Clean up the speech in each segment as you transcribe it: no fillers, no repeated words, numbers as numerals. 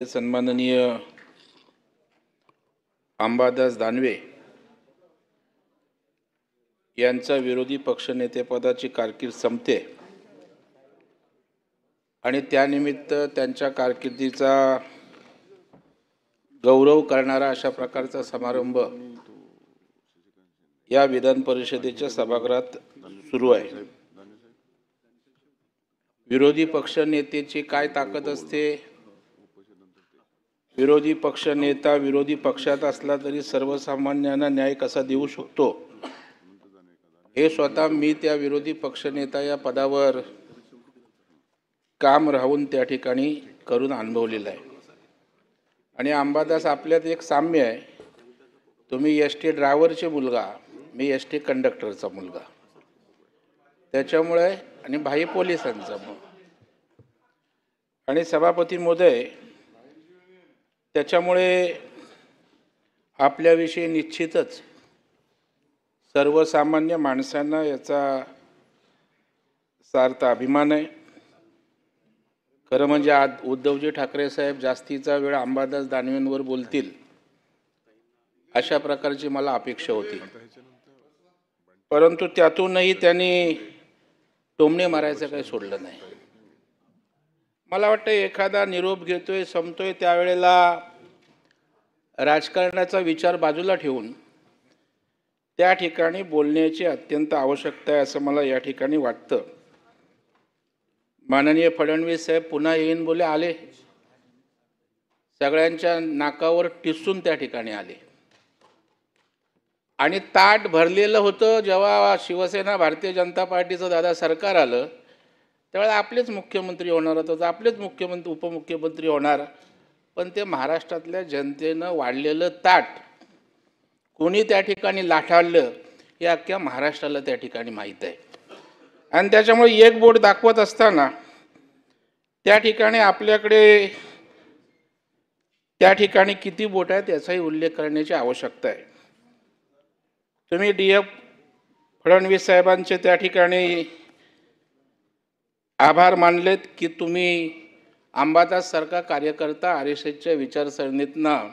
सन्माननीय अंबादास दानवे यांचा विरोधी पक्षनेतेपदाची कारकीर्द संपते आणि त्यानिमित्त त्यांच्या कारकिर्दीचा गौरव करणारा अशा प्रकारचा समारंभ या विधान परिषदेच्या सभागृहात सुरू आहे। विरोधी पक्षनेतेची काय ताकद असते? विरोधी पक्षनेता विरोधी पक्षात असला तरी सर्वसामान्यांना न्याय कसा देऊ शकतो हे स्वतः मी त्या विरोधी पक्षनेता या पदावर काम राहून त्या ठिकाणी करून अनुभवलेलं आहे। आणि अंबादास आपल्यात एक साम्य आहे, तुम्ही एसटी ड्रायव्हरचे मुलगा, मी एसटी कंडक्टरचा मुलगा, त्याच्यामुळे आणि भाई पोलिसांचा आणि सभापती महोदय, त्याच्यामुळे आपल्याविषयी निश्चितच सर्वसामान्य माणसांना याचा सार्थ अभिमान आहे। खरं म्हणजे आज उद्धवजी ठाकरे साहेब जास्तीचा वेळ अंबादास दानवेंवर बोलतील अशा प्रकारची मला अपेक्षा होती, परंतु त्यातूनही त्यांनी टोमणे मारायचं काही सोडलं नाही। मला वाटतं एखादा निरोप घेतोय संपतोय त्यावेळेला राजकारणाचा विचार बाजूला ठेवून त्या ठिकाणी बोलण्याची अत्यंत आवश्यकता आहे असं मला या ठिकाणी वाटतं। माननीय फडणवीस साहेब पुन्हा येईन बोले आले, सगळ्यांच्या नाकावर टिसून त्या ठिकाणी आले आणि ताट भरलेलं होतं। जेव्हा शिवसेना भारतीय जनता पार्टीचं दादा सरकार आलं त्यावेळेला आपलेच मुख्यमंत्री होणार होतं, आपलेच मुख्यमंत्री उपमुख्यमंत्री होणार, पण ते महाराष्ट्रातल्या जनतेनं वाढलेलं ताट कोणी त्या ठिकाणी लाठाळलं हे अख्ख्या महाराष्ट्राला त्या ठिकाणी माहीत आहे। आणि त्याच्यामुळे एक बोट दाखवत असताना त्या ठिकाणी आपल्याकडे त्या ठिकाणी किती बोट आहेत याचाही उल्लेख करण्याची आवश्यकता आहे। तुम्ही DF फडणवीस साहेबांचे त्या ठिकाणी आभार मानलेत की तुम्ही अंबादास सारखा कार्यकर्ता RSSच्या विचारसरणीतनं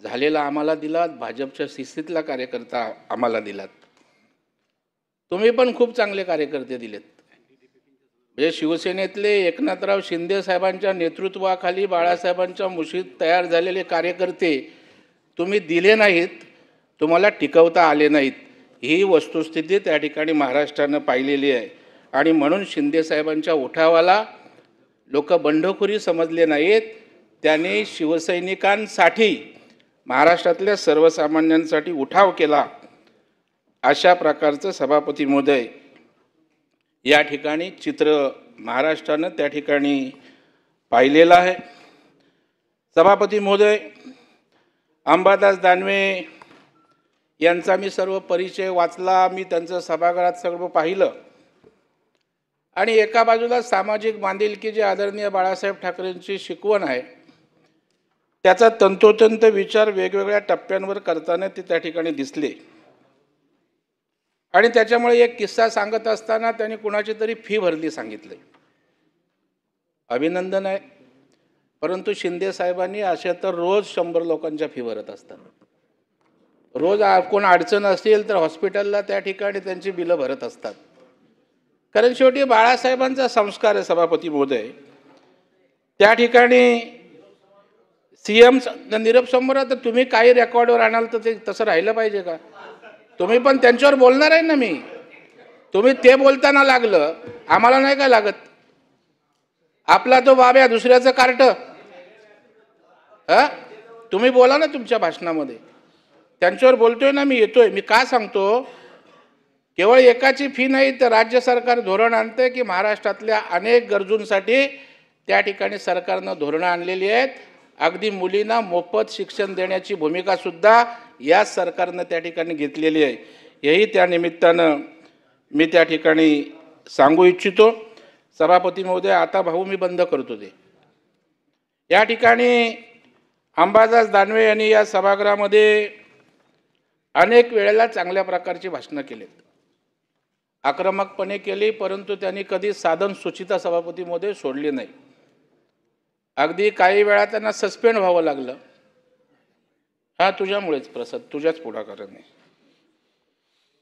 झालेला आम्हाला दिलात, भाजपच्या शिस्तीतला कार्यकर्ता आम्हाला दिलात। तुम्ही पण खूप चांगले कार्यकर्ते दिलेत, म्हणजे शिवसेनेतले एकनाथराव शिंदे साहेबांच्या नेतृत्वाखाली बाळासाहेबांच्या मुशीत तयार झालेले कार्यकर्ते तुम्ही दिले नाहीत, तुम्हाला टिकवता आले नाहीत, ही वस्तुस्थिती त्या ठिकाणी महाराष्ट्रानं पाहिलेली आहे। आणि म्हणून शिंदे साहेबांच्या उठावाला लोक बंडखोरी समजले नाहीत, त्यांनी शिवसैनिकांसाठी महाराष्ट्रातल्या सर्वसामान्यांसाठी उठाव केला। अशा प्रकारचं सभापती महोदय या ठिकाणी चित्र महाराष्ट्रानं त्या ठिकाणी पाहिलेलं आहे। सभापती महोदय, अंबादास दानवे यांचा मी सर्व परिचय वाचला, मी त्यांचं सभागृहात सगळं पाहिलं आणि एका बाजूला सामाजिक बांधिलकी जे आदरणीय बाळासाहेब ठाकरेंची शिकवण आहे त्याचा तंतोतंत विचार वेगवेगळ्या टप्प्यांवर करताना ते त्या ठिकाणी दिसले। आणि त्याच्यामुळे एक किस्सा सांगत असताना त्यांनी कुणाची तरी फी भरली सांगितले, अभिनंदन आहे, परंतु शिंदे साहेबांनी असे तर रोज 100 लोकांच्या फी भरत असतात। रोज कोण अडचण असेल तर हॉस्पिटलला त्या ठिकाणी त्यांची बिलं भरत असतात, कारण शेवटी बाळासाहेबांचा संस्कार आहे। सभापती महोदय, त्या ठिकाणी CM निरोप समोर तर तुम्ही काही रेकॉर्डवर आणाल तर ते तसं राहिलं पाहिजे का? तुम्ही पण त्यांच्यावर बोलणार आहे ना, मी तुम्ही ते बोलताना लागलं, आम्हाला नाही काय लागत? आपला तो बाब्या दुसऱ्याचं कार्ट, तुम्ही बोला ना तुमच्या भाषणामध्ये, त्यांच्यावर बोलतोय ना मी, येतोय। मी का सांगतो, केवळ एकाची फी नाही तर राज्य सरकार धोरण आणते की महाराष्ट्रातल्या अनेक गरजूंसाठी त्या ठिकाणी सरकारनं धोरणं आणलेली आहेत। अगदी मुलींना मोफत शिक्षण देण्याची भूमिका सुद्धा या सरकारनं त्या ठिकाणी घेतलेली आहे, हेही त्या निमित्तानं मी त्या ठिकाणी सांगू इच्छितो। सभापती महोदय, आता भाऊ मी बंद करतो ते। या ठिकाणी अंबादास दानवे यांनी या सभागृहामध्ये अनेक वेळेला चांगल्या प्रकारची भाषणं केलीत, आक्रमकपणे केली, परंतु त्यांनी कधी साधन सुचिता सभापती महोदय सोडली नाही। अगदी काही वेळा त्यांना सस्पेंड व्हावं लागलं. हा तुझ्यामुळेच प्रसाद, तुझ्याच पुढाकाराने.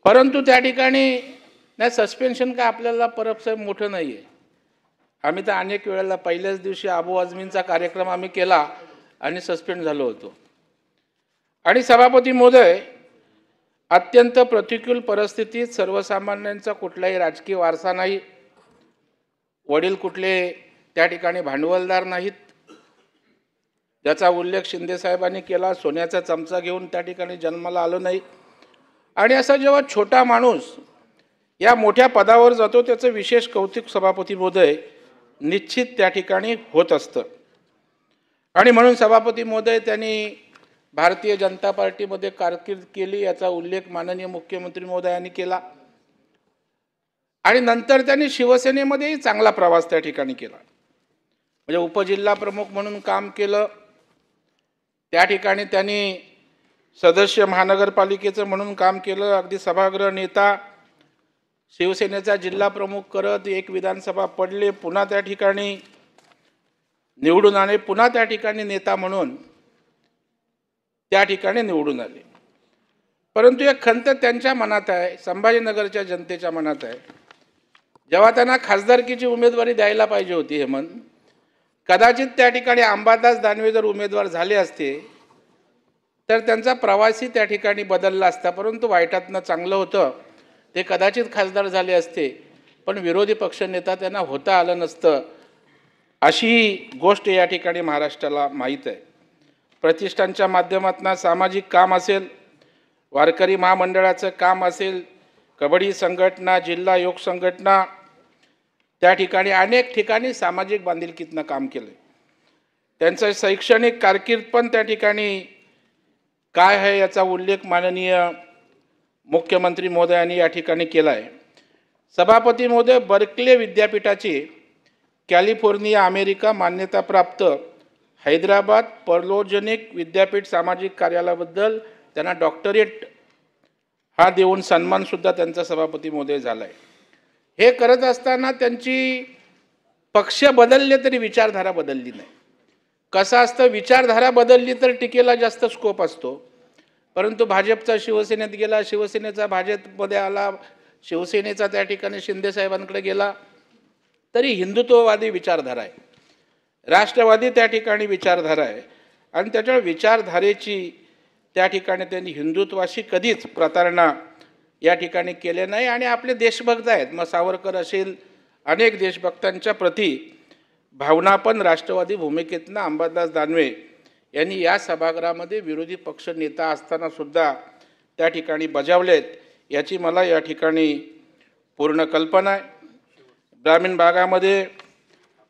परंतु त्या ठिकाणी नाही, सस्पेन्शन काय आपल्याला परब साहेब मोठं नाही आहे. आम्ही तर अनेक वेळेला पहिल्याच दिवशी अबू आझमींचा कार्यक्रम आम्ही केला आणि सस्पेंड झालो होतो. आणि सभापती महोदय, अत्यंत प्रतिकूल परिस्थितीत सर्वसामान्यांचा कुठलाही राजकीय वारसा नाही, वडील कुठले त्या ठिकाणी भांडवलदार नाहीत, ज्याचा उल्लेख शिंदे साहेबांनी केला, सोन्याचा चमचा घेऊन त्या ठिकाणी जन्माला आलो नाही. आणि असा जेव्हा छोटा माणूस या मोठ्या पदावर जातो त्याचं विशेष कौतुक सभापती महोदय निश्चित त्या ठिकाणी होत असतं. आणि म्हणून सभापती महोदय त्यांनी भारतीय जनता पार्टीमध्ये कारकीर्द केली, याचा उल्लेख माननीय मुख्यमंत्री महोदयांनी केला. आणि नंतर त्यांनी शिवसेनेमध्येही चांगला प्रवास त्या ठिकाणी केला. म्हणजे उपजिल्हा प्रमुख म्हणून काम केलं, त्या ठिकाणी त्यांनी सदस्य महानगरपालिकेचं म्हणून काम केलं, अगदी सभागृह नेता, शिवसेनेचा जिल्हा प्रमुख करत एक विधानसभा पडले, पुन्हा त्या ठिकाणी निवडून आले, पुन्हा त्या ठिकाणी नेता म्हणून त्या ठिकाणी निवडून आले. परंतु एक खंत त्यांच्या मनात आहे, संभाजीनगरच्या जनतेच्या मनात आहे. जेव्हा त्यांना खासदारकीची उमेदवारी द्यायला पाहिजे होती हेमंत, कदाचित त्या ठिकाणी अंबादास दानवे जर उमेदवार झाले असते तर त्यांचा प्रवासही त्या ठिकाणी बदलला असता. परंतु वाईटातनं चांगलं होतं, ते कदाचित खासदार झाले असते, पण विरोधी पक्षनेता त्यांना होता आलं नसतं, अशी गोष्ट या ठिकाणी महाराष्ट्राला माहीत आहे. प्रतिष्ठानच्या माध्यमातून सामाजिक काम असेल, वारकरी महामंडळाचं काम असेल, कबड्डी संघटना, जिल्हा योग संघटना, त्या ठिकाणी अनेक ठिकाणी सामाजिक बांधिलकीतनं काम केलं. त्यांचं शैक्षणिक कारकीर्द पण त्या ठिकाणी काय आहे याचा उल्लेख माननीय मुख्यमंत्री महोदयांनी या ठिकाणी केला आहे. सभापती महोदय, बर्कले विद्यापीठाची कॅलिफोर्निया अमेरिका मान्यताप्राप्त हैदराबाद पर्लोजेनिक विद्यापीठ सामाजिक कार्यालयाबद्दल त्यांना डॉक्टरेट हा देऊन सन्मानसुद्धा त्यांचा सभापती महोदय झाला आहे. हे करत असताना त्यांची पक्ष बदलले तरी विचारधारा बदलली नाही. कसं असतं, विचारधारा बदलली तर टीकेला जास्त स्कोप असतो. परंतु भाजपचा शिवसेनेत गेला, शिवसेनेचा भाजपमध्ये आला, शिवसेनेचा त्या ठिकाणी शिंदे साहेबांकडे गेला, तरी हिंदुत्ववादी विचारधारा आहे, राष्ट्रवादी त्या ठिकाणी विचारधारा आहे. आणि त्याच्यामुळे विचारधारेची त्या ठिकाणी त्यांनी हिंदुत्वाशी कधीच प्रतारणा या ठिकाणी केले नाही. आणि आपले देशभक्त आहेत, मग सावरकर असेल, अनेक देशभक्तांच्या प्रती भावना पण राष्ट्रवादी भूमिकेतनं अंबादास दानवे यांनी या सभागृहामध्ये विरोधी पक्ष नेता असताना सुद्धा त्या ठिकाणी बजावलेत, याची मला या ठिकाणी पूर्ण कल्पना आहे. ग्रामीण भागामध्ये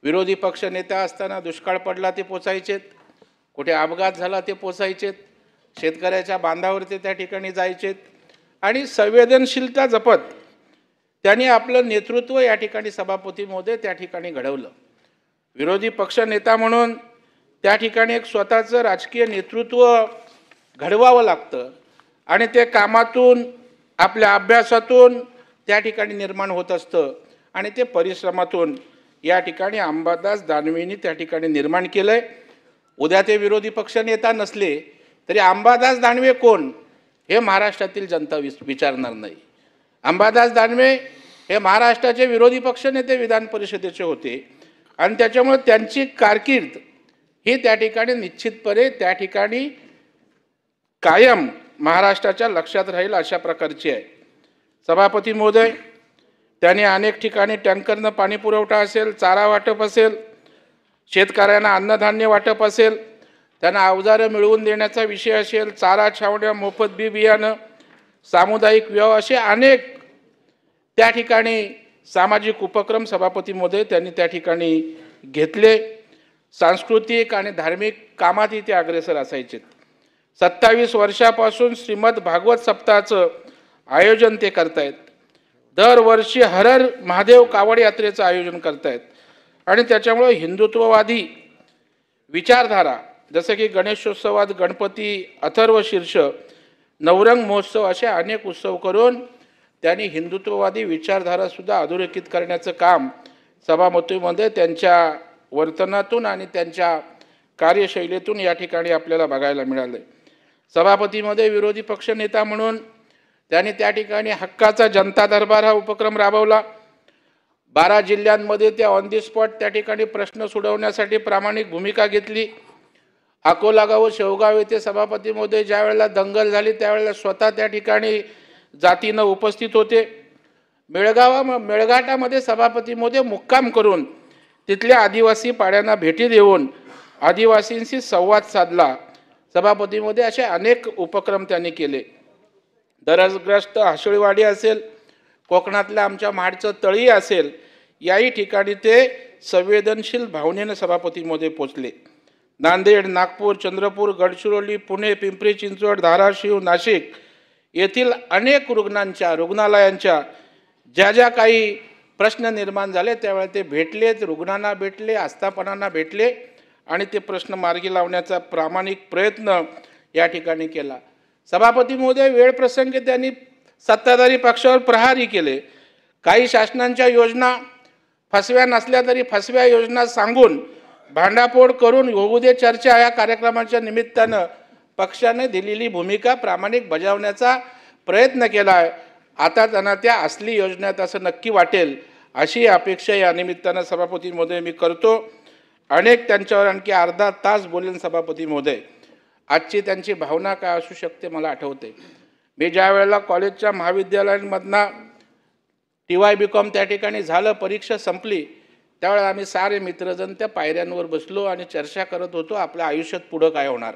विरोधी पक्ष नेता असताना दुष्काळ पडला ते पोचायचेत, कुठे अपघात झाला ते पोचायचेत, शेतकऱ्याच्या बांधावर ते त्या ठिकाणी जायचेत. आणि संवेदनशीलता जपत त्यांनी आपलं नेतृत्व या ठिकाणी सभापती महोदय त्या ठिकाणी घडवलं. विरोधी पक्ष नेता म्हणून त्या ठिकाणी एक स्वतःचं राजकीय नेतृत्व घडवावं लागतं आणि ते कामातून, आपल्या अभ्यासातून त्या ठिकाणी निर्माण होत असतं. आणि ते परिश्रमातून या ठिकाणी अंबादास दानवेंनी त्या ठिकाणी निर्माण केलं आहे. उद्या ते विरोधी पक्ष नेता नसले तरी अंबादास दानवे कोण हे महाराष्ट्रातील जनता विचारणार नाही. अंबादास दानवे हे महाराष्ट्राचे विरोधी पक्षनेते विधान परिषदेचे होते आणि त्याच्यामुळे त्यांची कारकीर्द ही त्या ठिकाणी निश्चितपणे त्या ठिकाणी कायम महाराष्ट्राच्या लक्षात राहील अशा प्रकारची आहे. सभापती महोदय, त्यांनी अनेक ठिकाणी टँकरनं पाणी पुरवठा असेल, चारा वाटप असेल, शेतकऱ्यांना अन्नधान्य वाटप असेल, त्यांना अवजारं मिळवून देण्याचा विषय असेल, चारा छावण्या, मोफत बी बियाणं, सामुदायिक विवाह, असे अनेक त्या ठिकाणी सामाजिक उपक्रम सभापती महोदय त्यांनी त्या ठिकाणी घेतले. सांस्कृतिक आणि धार्मिक कामातही ते अग्रेसर असायचे. 27 वर्षापासून श्रीमद भागवत सप्ताहाचं आयोजन ते करतायत. दरवर्षी हर हर महादेव कावड यात्रेचं आयोजन करतायत. आणि त्याच्यामुळे हिंदुत्ववादी विचारधारा, जसं की गणेशोत्सवात गणपती, अथर्व शीर्ष, नवरंग महोत्सव असे अनेक उत्सव करून त्यांनी हिंदुत्ववादी विचारधारासुद्धा अधोरेखित करण्याचं काम सभापतीमध्ये त्यांच्या वर्तनातून आणि त्यांच्या कार्यशैलीतून या ठिकाणी आपल्याला बघायला मिळाले। सभापतीमध्ये विरोधी पक्ष नेता म्हणून त्यांनी त्या ठिकाणी हक्काचा जनता दरबार हा उपक्रम राबवला। 12 जिल्ह्यांमध्ये त्या ऑन दी स्पॉट त्या ठिकाणी प्रश्न सोडवण्यासाठी प्रामाणिक भूमिका घेतली। अकोला गाव शेवगाव येथे सभापतीमध्ये ज्या वेळेला दंगल झाली त्यावेळेला स्वतः त्या ठिकाणी जातीनं उपस्थित होते। मेळघाटामध्ये सभापतीमध्ये मुक्काम करून तिथल्या आदिवासी पाड्यांना भेटी देऊन आदिवासींशी संवाद साधला। सभापतीमध्ये असे अनेक उपक्रम त्यांनी केले। दरग्रस्त आशळीवाडी असेल, कोकणातल्या आमच्या महाडचं तळी असेल, याही ठिकाणी ते संवेदनशील भावनेने सभापतीमध्ये पोचले। नांदेड, नागपूर, चंद्रपूर, गडचिरोली, पुणे, पिंपरी चिंचवड, धाराशिव, नाशिक येथील अनेक रुग्णालयांच्या ज्या काही प्रश्न निर्माण झाले त्यावेळी ते भेटलेत, रुग्णांना भेटले, आस्थापनांना भेटले आणि ते प्रश्न मार्गी लावण्याचा प्रामाणिक प्रयत्न या ठिकाणी केला। सभापती महोदय वेळ प्रसंगी त्यांनी सत्ताधारी पक्षावर प्रहारही केले। काही शासनांच्या योजना फसव्या नसल्या तरी फसव्या योजना सांगून भांडाफोड करून होऊ दे चर्चा या कार्यक्रमाच्या निमित्तानं पक्षाने दिलेली भूमिका प्रामाणिक बजावण्याचा प्रयत्न केला आहे। आता त्यांना त्या असली योजनेत असं नक्की वाटेल अशी अपेक्षा या निमित्तानं सभापती महोदय मी करतो। अनेक त्यांच्यावर आणखी अर्धा तास बोलेन सभापती महोदय। आजची त्यांची भावना काय असू शकते मला आठवते। मी ज्या वेळेला कॉलेजच्या महाविद्यालयांमधनं TY.B.Com त्या ठिकाणी झालं, परीक्षा संपली, त्यावेळेला आम्ही सारे मित्रजण त्या पायऱ्यांवर बसलो आणि चर्चा करत होतो आपल्या आयुष्यात पुढं काय होणार।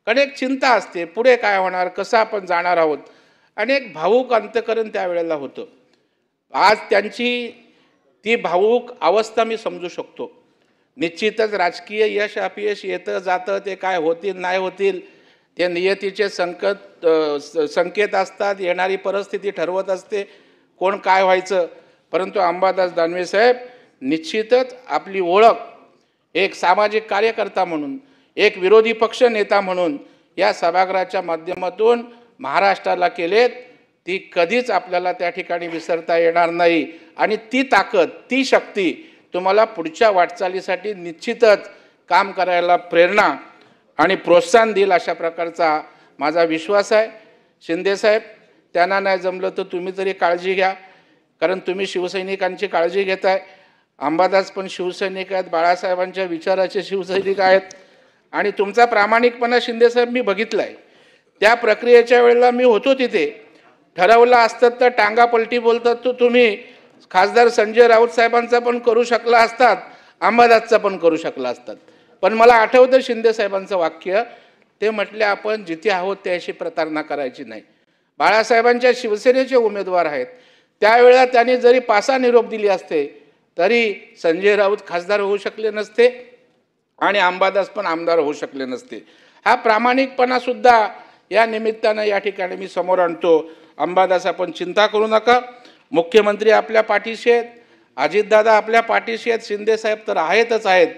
कारण एक चिंता असते पुढे काय होणार, कसं आपण जाणार आहोत आणि एक भावूक अंतःकरण त्यावेळेला होतं। आज त्यांची ती भावूक अवस्था मी समजू शकतो। निश्चितच राजकीय यश अपयश येतं जातं, ते काय होतील नाही होतील ते नियतीचे संकेत असतात, येणारी परिस्थिती ठरवत असते कोण काय व्हायचं। परंतु अंबादास दानवे साहेब निश्चितच आपली ओळख एक सामाजिक कार्यकर्ता म्हणून, एक विरोधी पक्ष नेता म्हणून या सभागृहाच्या माध्यमातून महाराष्ट्राला केलेत, ती कधीच आपल्याला त्या ठिकाणी विसरता येणार नाही आणि ती ताकद, ती शक्ती तुम्हाला पुढच्या वाटचालीसाठी निश्चितच काम करायला प्रेरणा आणि प्रोत्साहन देईल अशा प्रकारचा माझा विश्वास आहे। शिंदे साहेब, त्यांना नाही जमलं तर तुम्ही तरी काळजी घ्या, कारण तुम्ही शिवसैनिकांची काळजी घेताय। अंबादास पण शिवसैनिक आहेत, बाळासाहेबांच्या विचाराचे शिवसैनिक आहेत आणि तुमचा प्रामाणिकपणा शिंदे साहेब मी बघितलाय। त्या प्रक्रियेच्या वेळेला मी होतो तिथे। ठरवलं असतं तर टांगा पलटी बोलतात तो तुम्ही खासदार संजय राऊत साहेबांचा पण करू शकला असतात, अंबादासचा पण करू शकला असतात। पण मला आठवतं शिंदे साहेबांचं वाक्य, ते म्हटले आपण जिथे आहोत त्याशी प्रतारणा करायची नाही। बाळासाहेबांच्या शिवसेनेचे उमेदवार आहेत, त्यावेळेला त्यांनी जरी पासा निरोप दिली असते तरी संजय राऊत खासदार होऊ शकले नसते आणि अंबादास पण आमदार होऊ शकले नसते। हा प्रामाणिकपणा सुद्धा या निमित्तानं या ठिकाणी मी समोर आणतो। अंबादास, आपण चिंता करू नका, मुख्यमंत्री आपल्या पाठीशी आहेत, अजितदादा आपल्या पाठीशी आहेत, शिंदे साहेब तर आहेतच आहेत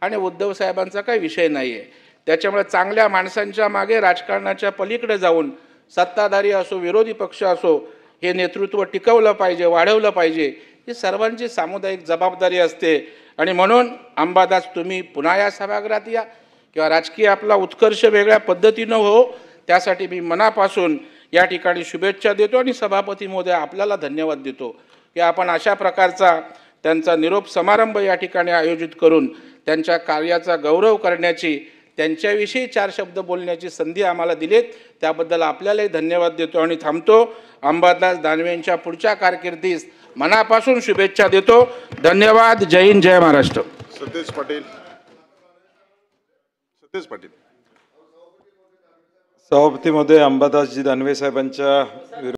आणि उद्धव साहेबांचा काही विषय नाही आहे। त्याच्यामुळे चांगल्या माणसांच्या मागे राजकारणाच्या पलीकडे जाऊन सत्ताधारी असो विरोधी पक्ष असो हे नेतृत्व टिकवलं पाहिजे, वाढवलं पाहिजे, ही सर्वांची सामुदायिक जबाबदारी असते। आणि म्हणून अंबादास तुम्ही पुन्हा या सभागृहात या किंवा राजकीय आपला उत्कर्ष वेगळ्या पद्धतीनं हो, त्यासाठी मी मनापासून या ठिकाणी शुभेच्छा देतो आणि सभापती महोदय आपल्याला धन्यवाद देतो की आपण अशा प्रकारचा त्यांचा निरोप समारंभ या ठिकाणी आयोजित करून त्यांच्या कार्याचा गौरव करण्याची, त्यांच्याविषयी 4 शब्द बोलण्याची संधी आम्हाला दिलीत, त्याबद्दल आपल्यालाही धन्यवाद देतो आणि थांबतो। अंबादास दानवेंच्या पुढच्या कारकिर्दीस मनापासून शुभेच्छा देतो। धन्यवाद। जय हिंद, जय महाराष्ट्र। सतेज पाटील सभापती महोदय, अंबादासजी दानवे साहेबांच्या